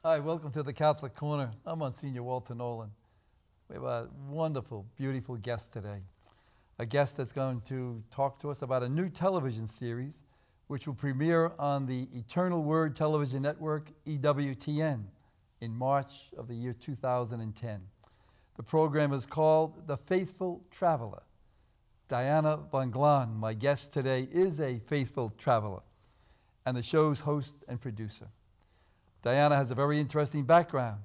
Hi, welcome to the Catholic Corner. I'm Monsignor Walter Nolan. We have a wonderful, beautiful guest today. A guest that's going to talk to us about a new television series which will premiere on the Eternal Word Television Network, EWTN, in March of the year 2010. The program is called The Faithful Traveler. Diana Von Glahn, my guest today, is a faithful traveler and the show's host and producer. Diana has a very interesting background.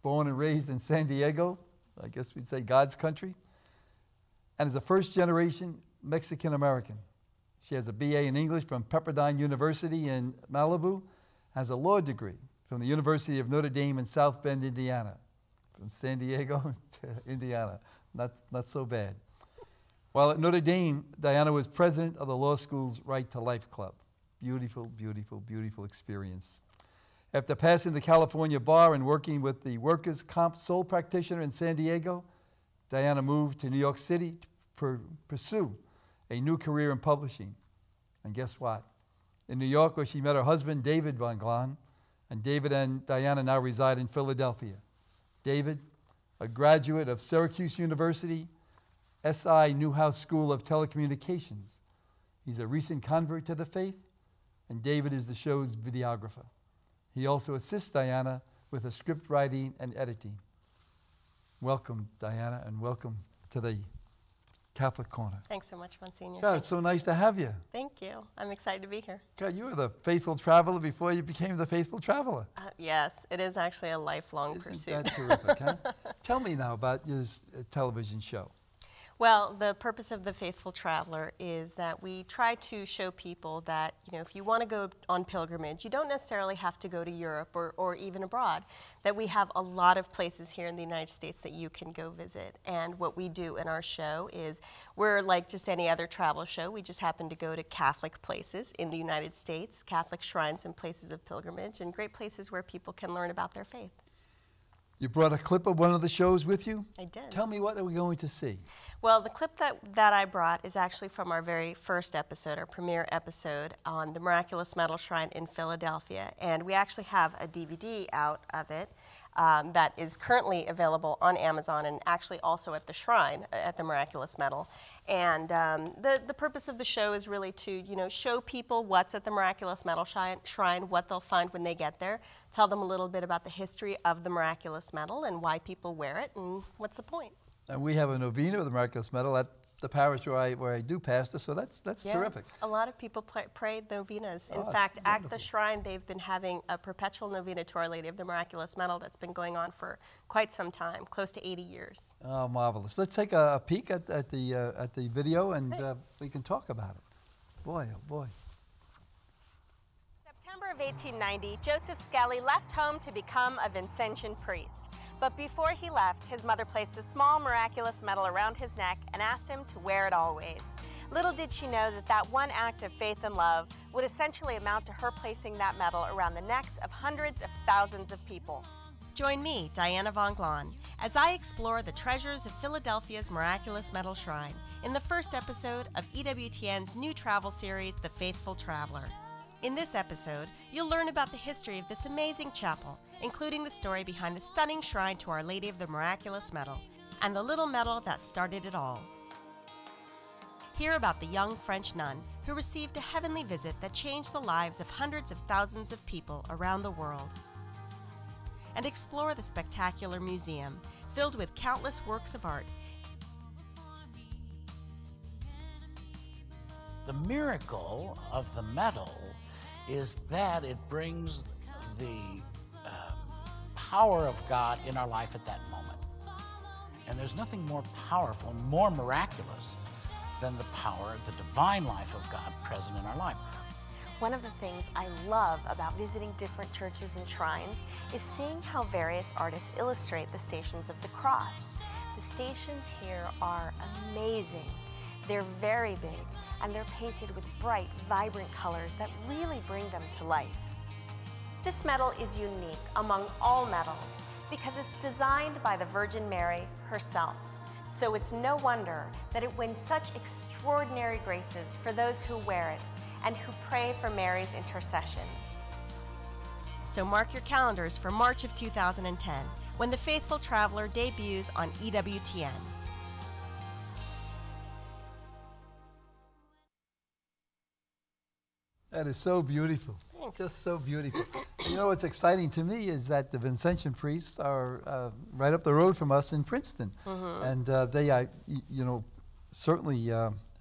Born and raised in San Diego, I guess we'd say God's country, and is a first-generation Mexican-American. She has a BA in English from Pepperdine University in Malibu, has a law degree from the University of Notre Dame in South Bend, Indiana. From San Diego to Indiana, not so bad. While at Notre Dame, Diana was president of the law school's Right to Life Club. Beautiful, beautiful, beautiful experience. After passing the California bar and working with the workers' comp sole practitioner in San Diego, Diana moved to New York City to pursue a new career in publishing. And guess what? In New York, where she met her husband, David Von Glahn, and David and Diana now reside in Philadelphia. David, a graduate of Syracuse University, SI Newhouse School of Telecommunications. He's a recent convert to the faith, and David is the show's videographer. He also assists Diana with her script writing and editing. Welcome, Diana, and welcome to the Catholic Corner. Thanks so much, Monsignor. God, it's so nice to have you. Thank you. I'm excited to be here. God, you were the faithful traveler before you became the faithful traveler. Yes, it is actually a lifelong pursuit. Isn't that terrific, huh? Tell me now about your television show. Well, the purpose of The Faithful Traveler is that we try to show people that, if you want to go on pilgrimage, you don't necessarily have to go to Europe or even abroad, that we have a lot of places here in the United States that you can go visit. And what we do in our show is we're like just any other travel show. We just happen to go to Catholic places in the United States, Catholic shrines and places of pilgrimage, and great places where people can learn about their faith. You brought a clip of one of the shows with you? I did. Tell me, what are we going to see? Well, the clip that I brought is actually from our very first episode, our premiere episode on the Miraculous Metal Shrine in Philadelphia. And we actually have a DVD out of it that is currently available on Amazon and actually also at the shrine, at the Miraculous Metal. And the purpose of the show is really to, show people what's at the Miraculous Metal Shrine, what they'll find when they get there, tell them a little bit about the history of the Miraculous Metal and why people wear it and what's the point. And we have a novena of the Miraculous Metal at the parish where I do pastor, so that's terrific. A lot of people pray novenas. In Oh, fact, that's at the shrine, they've been having a perpetual novena to Our Lady of the Miraculous Metal that's been going on for quite some time, close to 80 years. Oh, marvelous. Let's take a peek at the video, and we can talk about it. Boy, oh boy. September of 1890, Joseph Skelly left home to become a Vincentian priest. But before he left, his mother placed a small miraculous medal around his neck and asked him to wear it always. Little did she know that one act of faith and love would essentially amount to her placing that medal around the necks of hundreds of thousands of people. Join me, Diana Von Glahn, as I explore the treasures of Philadelphia's Miraculous Metal Shrine in the first episode of EWTN's new travel series, The Faithful Traveler. In this episode, you'll learn about the history of this amazing chapel, including the story behind the stunning shrine to Our Lady of the Miraculous Medal, and the little medal that started it all. Hear about the young French nun who received a heavenly visit that changed the lives of hundreds of thousands of people around the world. And explore the spectacular museum, filled with countless works of art. The miracle of the medal is that it brings the power of God in our life at that moment. And there's nothing more powerful, more miraculous than the power of the divine life of God present in our life. One of the things I love about visiting different churches and shrines is seeing how various artists illustrate the Stations of the Cross. The stations here are amazing. They're very big, and they're painted with bright, vibrant colors that really bring them to life. This medal is unique among all medals because it's designed by the Virgin Mary herself. So it's no wonder that it wins such extraordinary graces for those who wear it and who pray for Mary's intercession. So mark your calendars for March of 2010, when The Faithful Traveler debuts on EWTN. That is so beautiful. Thanks. Just so beautiful. You know what's exciting to me is that the Vincentian priests are right up the road from us in Princeton. And they, you know, certainly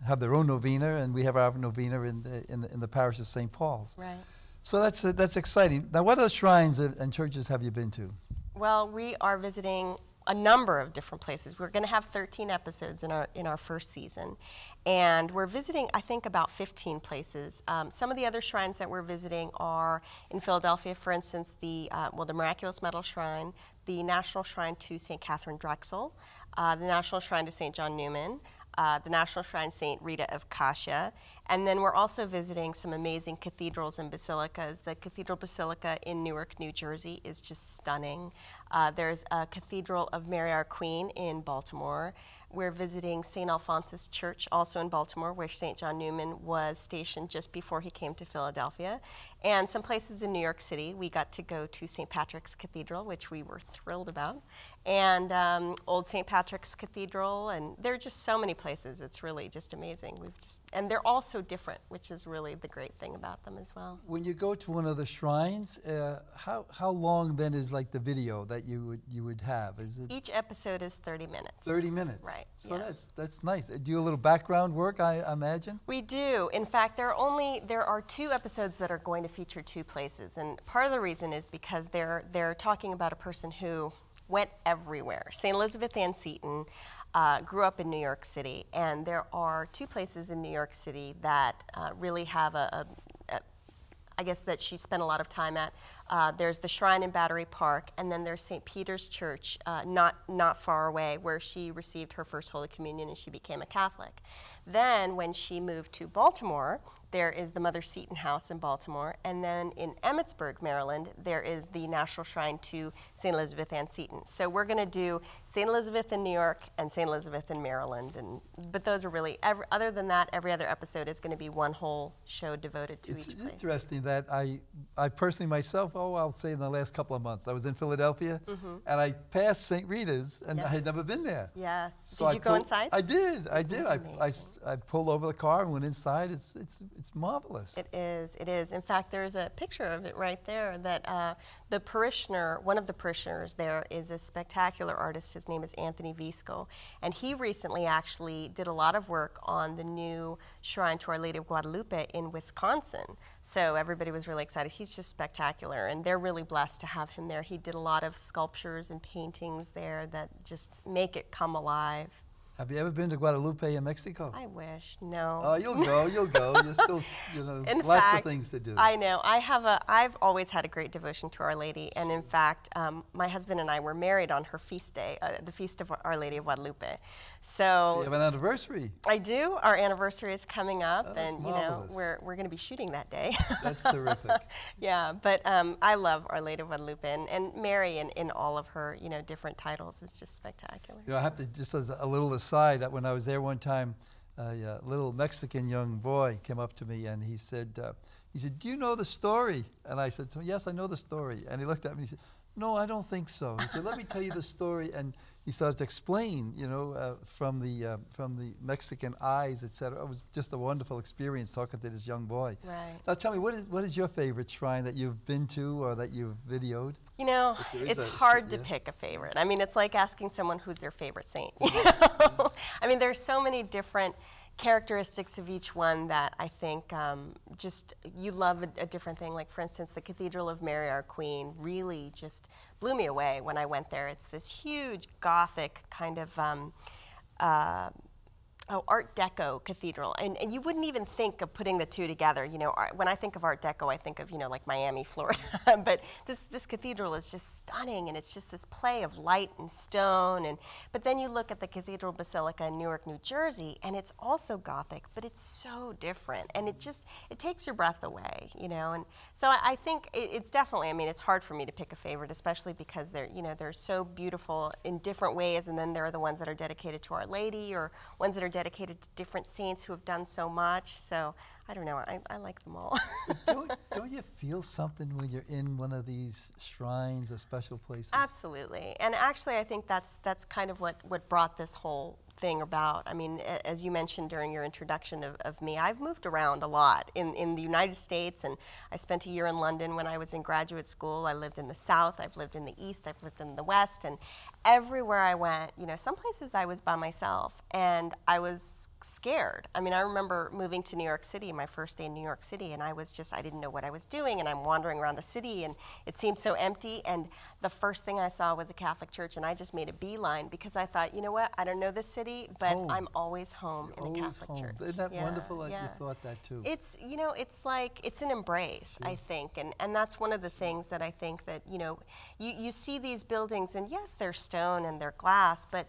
have their own novena, and we have our novena in the parish of St. Paul's. Right. So that's exciting. Now, what other shrines and churches have you been to? Well, we are visiting a number of different places. We're going to have 13 episodes in our first season, and we're visiting, I think, about 15 places. Some of the other shrines that we're visiting are in Philadelphia, for instance, the Miraculous Medal Shrine, the National Shrine to St. Catherine Drexel, the National Shrine to St. John Newman, the National Shrine St. Rita of Cascia, and then we're also visiting some amazing cathedrals and basilicas. The Cathedral Basilica in Newark, New Jersey is just stunning. There's a Cathedral of Mary Our Queen in Baltimore. We're visiting St. Alphonsus Church, also in Baltimore, where St. John Newman was stationed just before he came to Philadelphia. And some places in New York City. We got to go to St. Patrick's Cathedral, which we were thrilled about, and Old St. Patrick's Cathedral, and there are just so many places. It's really just amazing. And they're all so different, which is really the great thing about them as well. When you go to one of the shrines, how long then is like the video that you would have? Is it Each episode is 30 minutes. 30 minutes? Right. So yeah. that's nice. Do you do a little background work, I imagine? We do. In fact, there are 2 episodes that are going to feature 2 places, and part of the reason is because they're talking about a person who went everywhere. St. Elizabeth Ann Seton grew up in New York City, and there are 2 places in New York City that really have I guess that she spent a lot of time at. There's the shrine in Battery Park, and then there's St. Peter's Church, not far away, where she received her first Holy Communion and she became a Catholic. Then, when she moved to Baltimore, there is the Mother Seton House in Baltimore, and then in Emmitsburg, Maryland, there is the National Shrine to St. Elizabeth Ann Seton. So we're going to do St. Elizabeth in New York and St. Elizabeth in Maryland, but those are really, other than that, every other episode is going to be one whole show devoted to each place. It's interesting that I personally myself, I'll say in the last couple of months, I was in Philadelphia, and I passed St. Rita's, and I had never been there. Yes. So did you go inside? I did. I pulled over the car and went inside. It's marvelous. It is. In fact, there's a picture of it right there that the parishioner, one of the parishioners there is a spectacular artist. His name is Anthony Visco, and he recently actually did a lot of work on the new shrine to Our Lady of Guadalupe in Wisconsin. So everybody was really excited. He's just spectacular, and they're really blessed to have him there. He did a lot of sculptures and paintings there that just make it come alive. Have you ever been to Guadalupe in Mexico? I wish. No. Oh, you'll go. You're still, In lots fact, of things to do. I know. I've always had a great devotion to Our Lady, and in fact, my husband and I were married on her feast day, the Feast of Our Lady of Guadalupe. So you have an anniversary. I do. Our anniversary is coming up, that's and marvelous. we're going to be shooting that day. That's terrific. Yeah, but I love Our Lady of Guadalupe, and Mary in all of her different titles is just spectacular. I have to, just as a little aside, that when I was there one time, a little Mexican young boy came up to me and he said, "Do you know the story?" And I said to him, "Yes, I know the story." And he looked at me and he said, "No, I don't think so." He said, "Let me tell you the story." And he started to explain, from the Mexican eyes, etc. It was just a wonderful experience talking to this young boy. Right. Now tell me, what is your favorite shrine that you've been to or that you've videoed? It's hard to pick a favorite. I mean, it's like asking someone who's their favorite saint. I mean, there's so many different characteristics of each one that I think just you love a different thing. Like, for instance, the Cathedral of Mary Our Queen really just blew me away when I went there. It's this huge Gothic kind of Art Deco cathedral, and you wouldn't even think of putting the two together. When I think of Art Deco, I think of like Miami, Florida. But this cathedral is just stunning, and it's just this play of light and stone. But then you look at the Cathedral Basilica in Newark, New Jersey, and it's also Gothic, but it's so different, and it takes your breath away, And so I think it's definitely. I mean, it's hard for me to pick a favorite, especially because they're so beautiful in different ways, and then there are the ones that are dedicated to Our Lady, or ones that are dedicated to different saints who have done so much. So I don't know, I like them all. Don't you feel something when you're in one of these shrines or special places? Absolutely. And actually, I think that's kind of what brought this whole thing about. I mean, as you mentioned during your introduction of me, I've moved around a lot in the United States, and I spent a year in London when I was in graduate school. I lived in the South, I've lived in the East, I've lived in the West, and everywhere I went, you know, some places I was by myself, and I was scared. I mean, I remember moving to New York City, my first day in New York City, and I didn't know what I was doing, and I'm wandering around the city, and it seemed so empty, and the first thing I saw was a Catholic church, and I just made a beeline because I thought, you know what, I don't know this city, but home. I'm always home in a Catholic church. Isn't that wonderful that yeah. you thought that too? It's, you know, it's like, it's an embrace, I think, and that's one of the things that I think that, you know, you see these buildings, and yes, they're stone and they're glass, but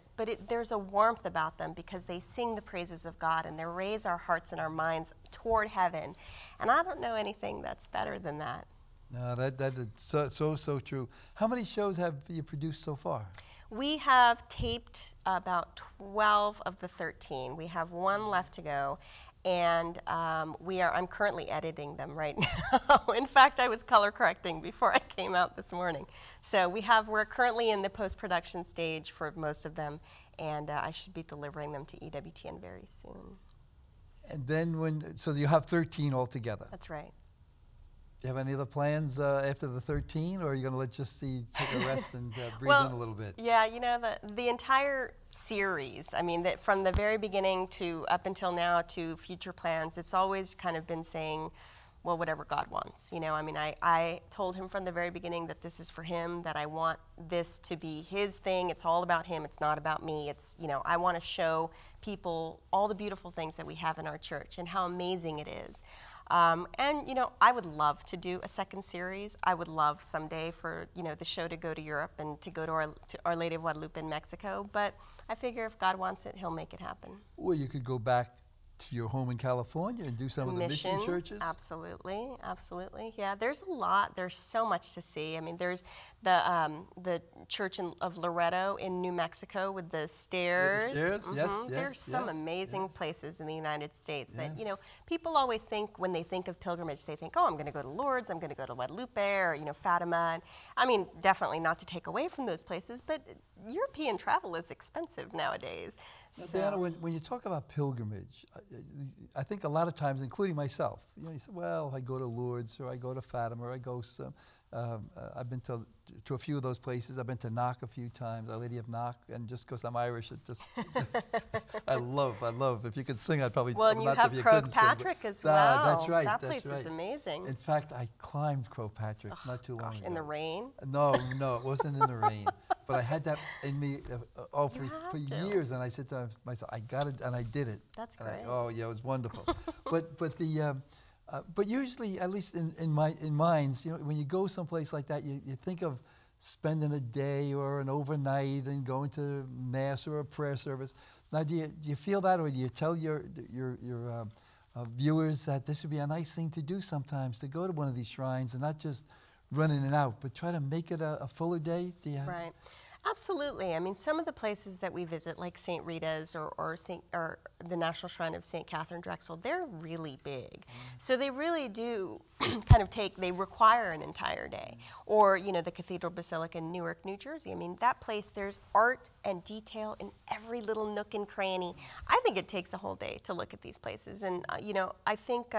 there's a warmth about them because they sing the praises of God and they raise our hearts and our minds toward heaven. And I don't know anything that's better than that. No, that is so true. How many shows have you produced so far? We have taped about 12 of the 13. We have one left to go, and I'm currently editing them right now. In fact, I was color correcting before I came out this morning. So we're currently in the post-production stage for most of them, and I should be delivering them to EWTN very soon. And then so you have 13 altogether. That's right. Do you have any other plans after the 13, or are you going to take a rest and breathe in a little bit? Yeah, you know, the entire series, I mean, from the very beginning to up until now to future plans, it's always kind of been saying, well, whatever God wants. You know, I mean, I told him from the very beginning that this is for him, that I want this to be his thing. It's all about him. It's not about me. It's, you know, I want to show people all the beautiful things that we have in our church and how amazing it is. And, you know, I would love to do a second series. I would love someday for, you know, the show to go to Europe and to go to Our Lady of Guadalupe in Mexico. But I figure if God wants it, he'll make it happen. Or you could go back to your home in California and do some of the mission churches? Absolutely, absolutely. Yeah, there's a lot. There's so much to see. I mean, there's the church of Loreto in New Mexico with the stairs. The stairs, yes, There's some amazing places in the United States that, you know, people always think when they think of pilgrimage, they think, oh, I'm going to go to Lourdes, I'm going to go to Guadalupe, or, you know, Fatima. And, I mean, definitely not to take away from those places, but European travel is expensive nowadays. So. Diana, when you talk about pilgrimage, I think a lot of times, including myself, you know, you say, well, I go to Lourdes or I go to Fatima or I go some. I've been to a few of those places. I've been to Knock a few times, Our Lady of Knock, and just because I'm Irish, it just I love. If you could sing, I'd probably. Well, and you have Croagh Patrick as well. That's right. That place is amazing. In fact, I climbed Croagh Patrick not too long ago. In the rain? No, it wasn't in the rain. But I had that in me for years, and I said to myself, I got it, and I did it. That's great. Yeah, it was wonderful. But usually, at least in minds, you know, when you go someplace like that, you think of spending a day or an overnight and going to mass or a prayer service. Now, do you feel that, or do you tell your viewers that this would be a nice thing to do sometimes, to go to one of these shrines and not just run in and out, but try to make it a fuller day? Right. Absolutely. I mean, some of the places that we visit, like St. Rita's or the National Shrine of St. Catherine Drexel, they're really big. So they really do kind of they require an entire day. Or, you know, the Cathedral Basilica in Newark, New Jersey. I mean, that place, there's art and detail in every little nook and cranny. I think it takes a whole day to look at these places. And, you know, I think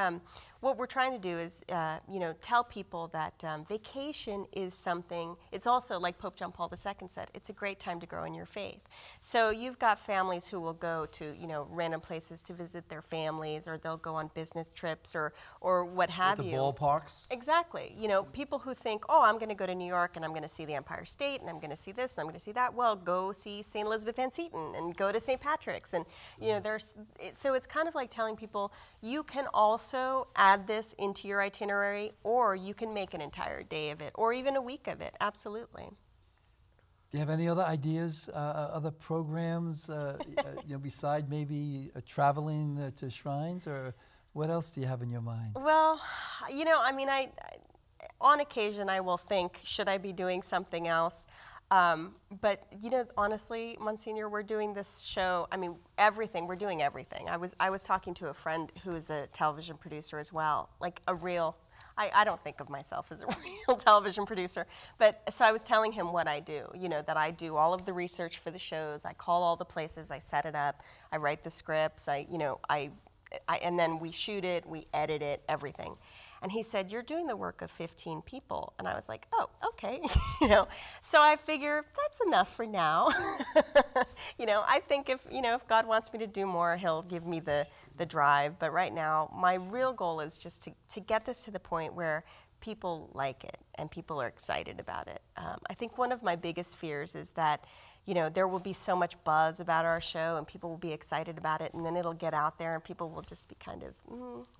what we're trying to do is, you know, tell people that vacation is something, it's also, like Pope John Paul II said, it's a great time to grow in your faith. So you've got families who will go to, you know, random places to visit their families, or they'll go on business trips or what have you. The ballparks? Exactly. You know, people who think, oh, I'm going to go to New York and I'm going to see the Empire State and I'm going to see this and I'm going to see that. Well, go see St. Elizabeth Ann Seton and go to St. Patrick's. And, you know, so it's kind of like telling people, you can also add this into your itinerary, or you can make an entire day of it, or even a week of it. Absolutely. Do you have any other ideas, other programs, you know, beside maybe traveling to shrines, or what else do you have in your mind? Well, you know, I mean, on occasion I will think, should I be doing something else? But you know, honestly, Monsignor, we're doing this show. I mean, everything. We're doing everything. I was talking to a friend who is a television producer as well, like a real. I don't think of myself as a real television producer, but so I was telling him what I do. You know, that I do all of the research for the shows. I call all the places. I set it up. I write the scripts. And then we shoot it. We edit it. Everything. And he said, "You're doing the work of 15 people." And I was like, "Oh, okay." You know, so I figure that's enough for now. You know, I think if God wants me to do more, he'll give me the drive. But right now, my real goal is just to get this to the point where people like it and people are excited about it. I think one of my biggest fears is that, you know, there will be so much buzz about our show and people will be excited about it, and then it'll get out there and people will just be kind of,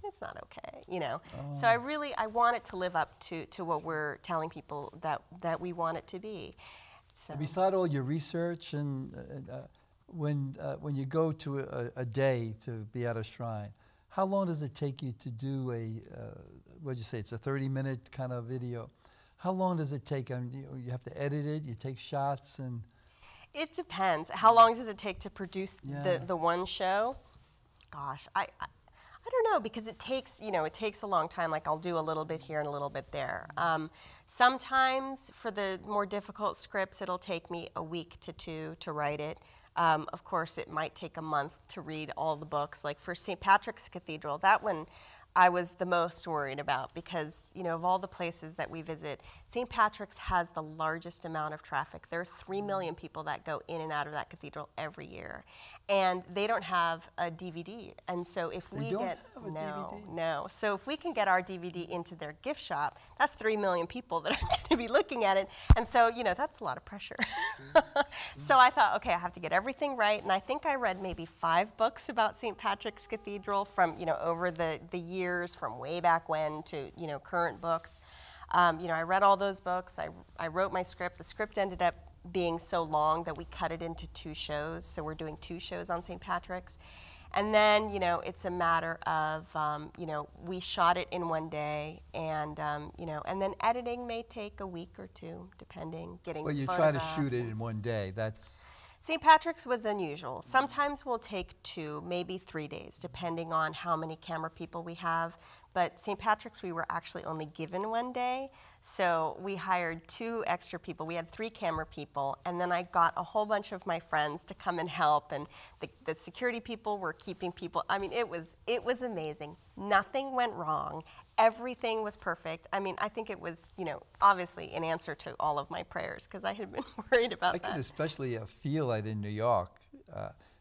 it's not okay, you know. So I want it to live up to what we're telling people that we want it to be. So. Beside all your research and when you go to a day to be at a shrine, how long does it take you to do what'd you say, it's a 30-minute kind of video? How long does it take? You have to edit it, you take shots and... It depends. How long does it take to produce the one show? Gosh, I don't know, because it takes a long time. Like, I'll do a little bit here and a little bit there. Sometimes for the more difficult scripts, it'll take me a week to 2 to write it. Of course, it might take a month to read all the books. Like for St. Patrick's Cathedral, that one I was the most worried about because, you know, of all the places that we visit, St. Patrick's has the largest amount of traffic. There are 3 million people that go in and out of that cathedral every year. And they don't have a DVD. And so if we get no. So if we can get our DVD into their gift shop, that's 3 million people that are going to be looking at it. And so, you know, that's a lot of pressure. So I thought, okay, I have to get everything right. And I think I read maybe 5 books about St. Patrick's Cathedral from, you know, over the years, from way back when to, you know, current books. You know, I read all those books. I wrote my script. The script ended up being so long that we cut it into 2 shows. So we're doing 2 shows on St. Patrick's. And then, you know, it's a matter of, you know, we shot it in one day and, you know, and then editing may take a week or 2, depending, getting Well, you try to shoot it in one day. That's... St. Patrick's was unusual. Sometimes we'll take 2, maybe 3 days, depending on how many camera people we have. But St. Patrick's, we were actually only given 1 day. So we hired 2 extra people. We had 3 camera people, and then I got a whole bunch of my friends to come and help, and the security people were keeping people. I mean, it was amazing. Nothing went wrong. Everything was perfect. I mean, I think it was, you know, obviously an answer to all of my prayers, because I had been worried about that. I can especially feel that in New York.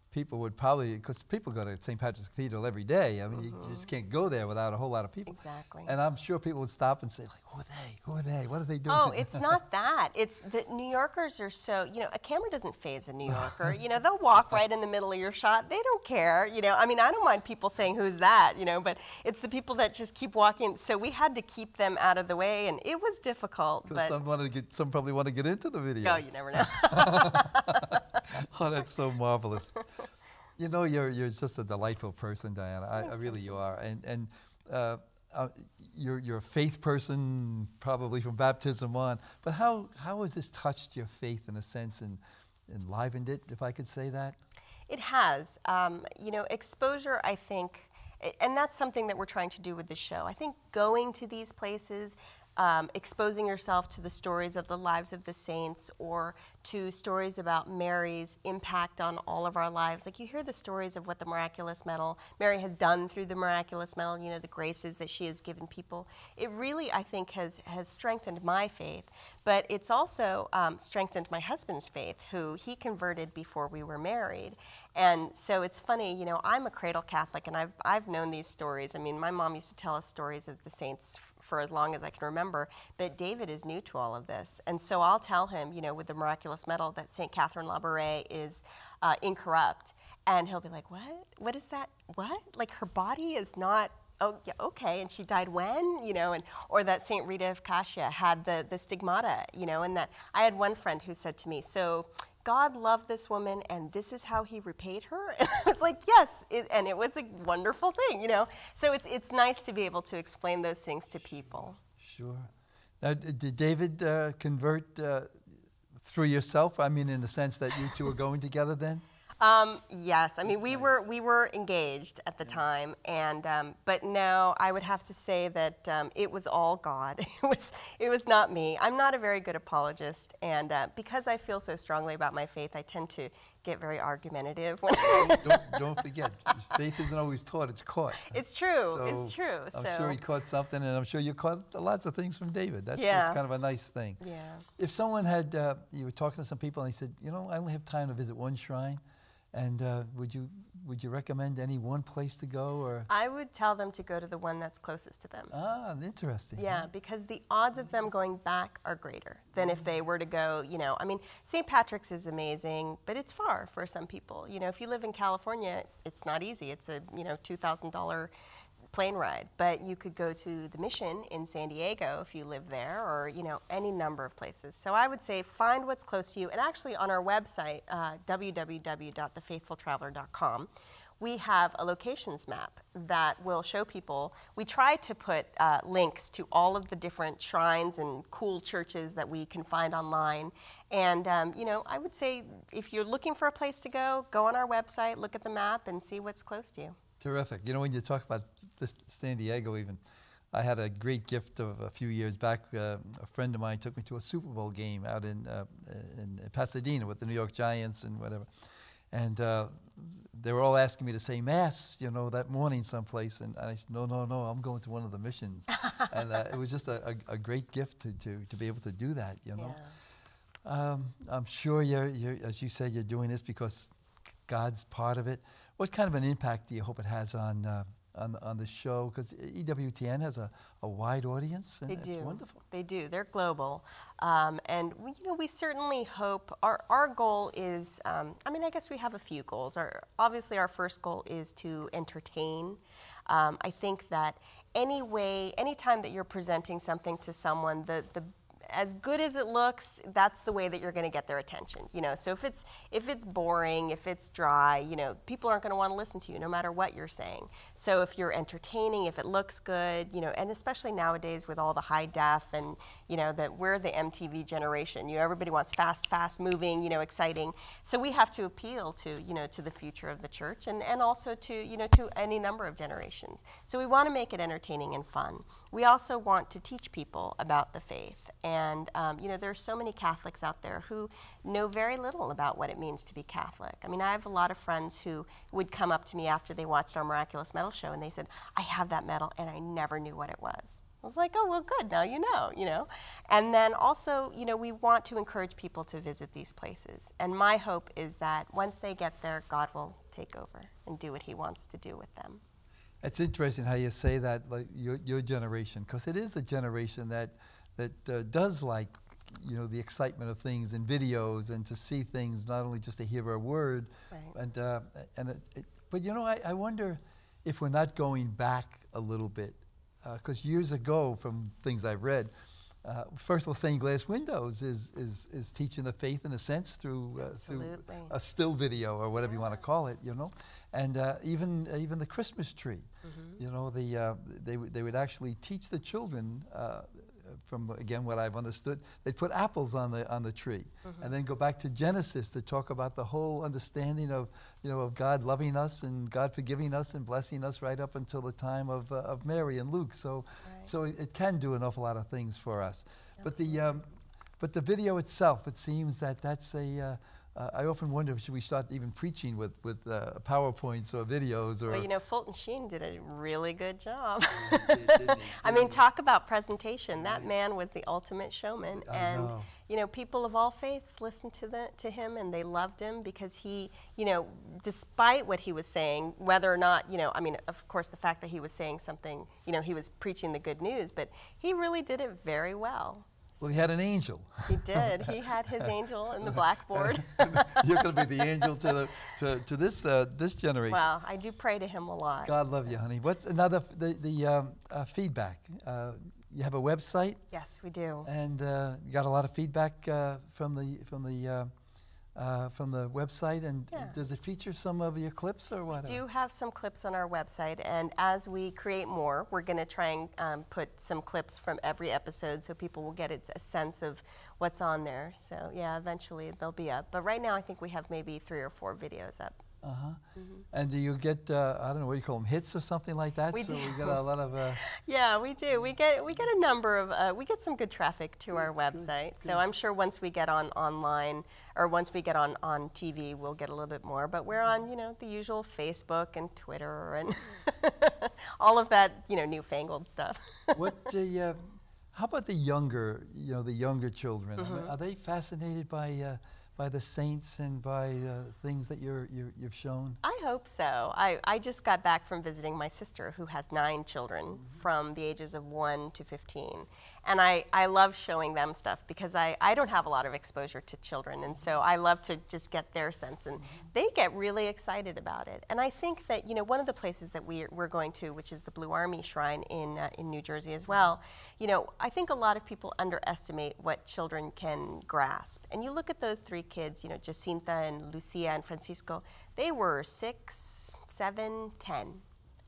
People would probably, because people go to St. Patrick's Cathedral every day. I mean, you just can't go there without a whole lot of people. Exactly. And I'm sure people would stop and say, like, who are they? Who are they? What are they doing? Oh, it's not that. It's that New Yorkers are so, you know, a camera doesn't faze a New Yorker. You know, they'll walk right in the middle of your shot. They don't care. You know, I mean, I don't mind people saying, who's that? You know, but it's the people that just keep walking. So we had to keep them out of the way, and it was difficult. But some probably want to get into the video. Oh, you never know. Oh, that's so marvelous. You know, you're just a delightful person, Diana. I really you are. And you're a faith person, probably from baptism on. But how has this touched your faith in a sense and enlivened it, if I could say that? It has. You know, exposure, I think, and that's something that we're trying to do with the show. I think going to these places, exposing yourself to the stories of the lives of the saints or to stories about Mary's impact on all of our lives. Like, you hear the stories of what the Miraculous Medal, Mary has done through the Miraculous Medal, you know, the graces that she has given people. It really, I think, has strengthened my faith, but it's also strengthened my husband's faith, who he converted before we were married. And so it's funny, you know, I'm a cradle Catholic, and I've known these stories. I mean, my mom used to tell us stories of the saints for as long as I can remember, but David is new to all of this. And so I'll tell him, you know, with the Miraculous Medal, that St. Catherine Labouré is incorrupt. And he'll be like, what? What is that? What? Like, her body is not, oh, yeah, okay, and she died when? You know, and or that St. Rita of Cascia had the stigmata, you know, and that I had one friend who said to me, so God loved this woman, and this is how he repaid her? And I was like, yes, and it was a wonderful thing, you know. So it's nice to be able to explain those things to people. Sure. Now, did David convert through yourself? I mean, in the sense that you two were going together then? Yes, I mean we were engaged at the time, and but no, I would have to say that it was all God. It was not me. I'm not a very good apologist, and because I feel so strongly about my faith, I tend to get very argumentative. When don't forget, faith isn't always taught; it's caught. It's true. So it's true. I'm sure he caught something, and I'm sure you caught lots of things from David. That's kind of a nice thing. Yeah. If someone had, you were talking to some people, and they said, you know, I only have time to visit one shrine. And would you recommend any one place to go, or? I would tell them to go to the one that's closest to them. Ah, interesting. Yeah, because the odds of them going back are greater than if they were to go, you know, I mean, St. Patrick's is amazing, but it's far for some people. You know, if you live in California, it's not easy. It's a, you know, $2,000 plane ride, but you could go to the Mission in San Diego if you live there, or you know, any number of places. So I would say find what's close to you, and actually on our website, www.thefaithfultraveler.com, we have a locations map that will show people. We try to put links to all of the different shrines and cool churches that we can find online. And you know, I would say if you're looking for a place to go on our website, look at the map, and see what's close to you. Terrific. You know, when you talk about this, San Diego even, I had a great gift of a few years back. A friend of mine took me to a Super Bowl game out in Pasadena with the New York Giants and whatever. And they were all asking me to say Mass, you know, that morning someplace. And I said, no, I'm going to one of the missions. And it was just a great gift to be able to do that, you know. Yeah. I'm sure you're, as you said, you're doing this because God's part of it. What kind of an impact do you hope it has on the show? Because EWTN has a wide audience, and it's wonderful. They do. They're global, and we certainly hope. Our goal is. I mean, I guess we have a few goals. Obviously, our first goal is to entertain. I think that anytime that you're presenting something to someone, as good as it looks, that's the way that you're going to get their attention. You know, so if it's boring, if it's dry, you know, people aren't going to want to listen to you no matter what you're saying. So if you're entertaining, if it looks good, you know, and especially nowadays with all the high def and you know that we're the MTV generation. You know, everybody wants fast moving, you know, exciting. So we have to appeal to to the future of the church and also to to any number of generations. So we want to make it entertaining and fun. We also want to teach people about the faith. And, there are so many Catholics out there who know very little about what it means to be Catholic. I mean, I have a lot of friends who would come up to me after they watched our Miraculous Medal show, and they said, I have that medal, and I never knew what it was. I was like, oh, well, good, now you know. And then also, we want to encourage people to visit these places. And my hope is that once they get there, God will take over and do what he wants to do with them. It's interesting how you say that, like your generation, because it is a generation that does like, the excitement of things and videos and to see things, not only just to hear a word. Right. But I wonder if we're not going back a little bit, because years ago, from things I've read, first of all, stained glass windows is teaching the faith in a sense through a still video or whatever you want to call it, and even the Christmas tree, they would actually teach the children. From again what I've understood, they'd put apples on the tree, and then go back to Genesis to talk about the whole understanding of of God loving us and God forgiving us and blessing us right up until the time of Mary and Luke. So it can do an awful lot of things for us. Absolutely. But the video itself, it seems that's a I often wonder, should we start even preaching with PowerPoints or videos? Or well, Fulton Sheen did a really good job. I mean, talk about presentation. That man was the ultimate showman. And people of all faiths listened to him, and they loved him because he, despite what he was saying, whether or not, I mean, of course, the fact that he was saying something, he was preaching the good news, but he really did it very well. Well, he had an angel. He did. He had his angel in the blackboard. You're going to be the angel to this generation. Wow, I do pray to him a lot. God love you, honey. What's another the feedback? You have a website? Yes, we do. And you got a lot of feedback from the from the website, and Yeah. does it feature some of your clips or what? We do have some clips on our website, and as we create more, we're going to try and put some clips from every episode so people will get a sense of what's on there. So yeah, eventually they'll be up. But right now I think we have maybe 3 or 4 videos up. And do you get, I don't know, what do you call them, hits or something like that? We so do. we get a lot of... Yeah, we do. We get a number of we get some good traffic to our website. So I'm sure once we get online or once we get on TV, we'll get a little bit more. But we're on, the usual Facebook and Twitter and all of that, newfangled stuff. How about the younger, the younger children? I mean, are they fascinated by the saints and by things that you've shown? I hope so. I just got back from visiting my sister who has 9 children from the ages of 1 to 15. And I love showing them stuff because I don't have a lot of exposure to children, and so I love to just get their sense, and they get really excited about it. And I think that, one of the places that we're going to, which is the Blue Army Shrine in New Jersey as well, I think a lot of people underestimate what children can grasp. And you look at those 3 kids, Jacinta and Lucia and Francisco, they were 6, 7, 10.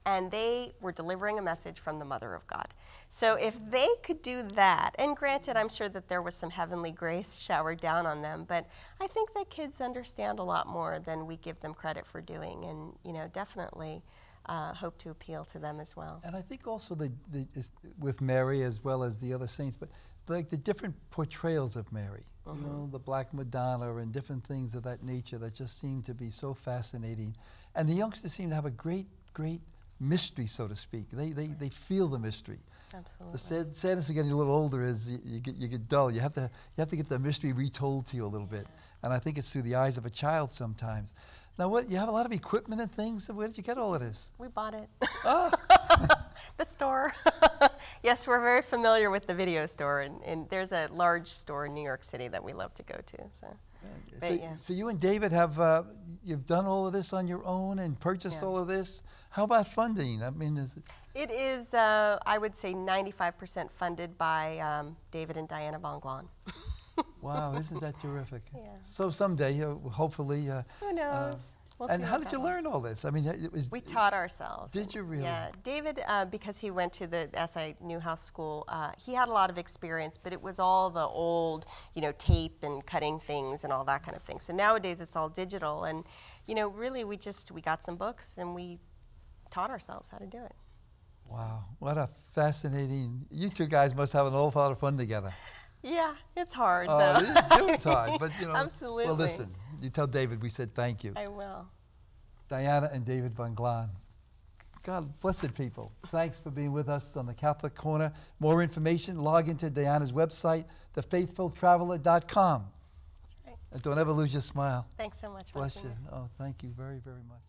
And they were delivering a message from the Mother of God. So if they could do that, and granted, I'm sure that there was some heavenly grace showered down on them, but I think that kids understand a lot more than we give them credit for doing, and definitely hope to appeal to them as well. And I think also with Mary as well as the other saints, but like the different portrayals of Mary, the Black Madonna and different things of that nature that just seem to be so fascinating. And the youngsters seem to have a great mystery, so to speak. They feel the mystery. Absolutely. The sadness of getting a little older is you get dull. You have to get the mystery retold to you a little bit. And I think it's through the eyes of a child sometimes. Now, you have a lot of equipment and things. Where did you get all of this? We bought it. The store. Yes, we're very familiar with the video store, and there's a large store in New York City that we love to go to. So you and David have you've done all of this on your own and purchased all of this. How about funding? I mean, it is I would say 95% funded by David and Diana Von Glahn. Wow, isn't that terrific? Yeah. So someday, hopefully. Who knows? We'll and see how what did you happens. learn all this? I mean, we taught ourselves. Did you really? Yeah, David, because he went to the SI Newhouse School, he had a lot of experience, but it was all the old, tape and cutting things and all that kind of thing. So nowadays it's all digital, and really we got some books and we taught ourselves how to do it. Wow, what a fascinating! You 2 guys must have an awful lot of fun together. Yeah, it's hard though. It's hard, but Absolutely. Well, listen, you tell David we said thank you. I will. Diana and David Von Glahn. God, blessed people. Thanks for being with us on the Catholic Corner. More information, log into Diana's website, thefaithfultraveler.com. That's right. And don't ever lose your smile. Thanks so much. Bless you. Monsignor. Oh, thank you very, very much.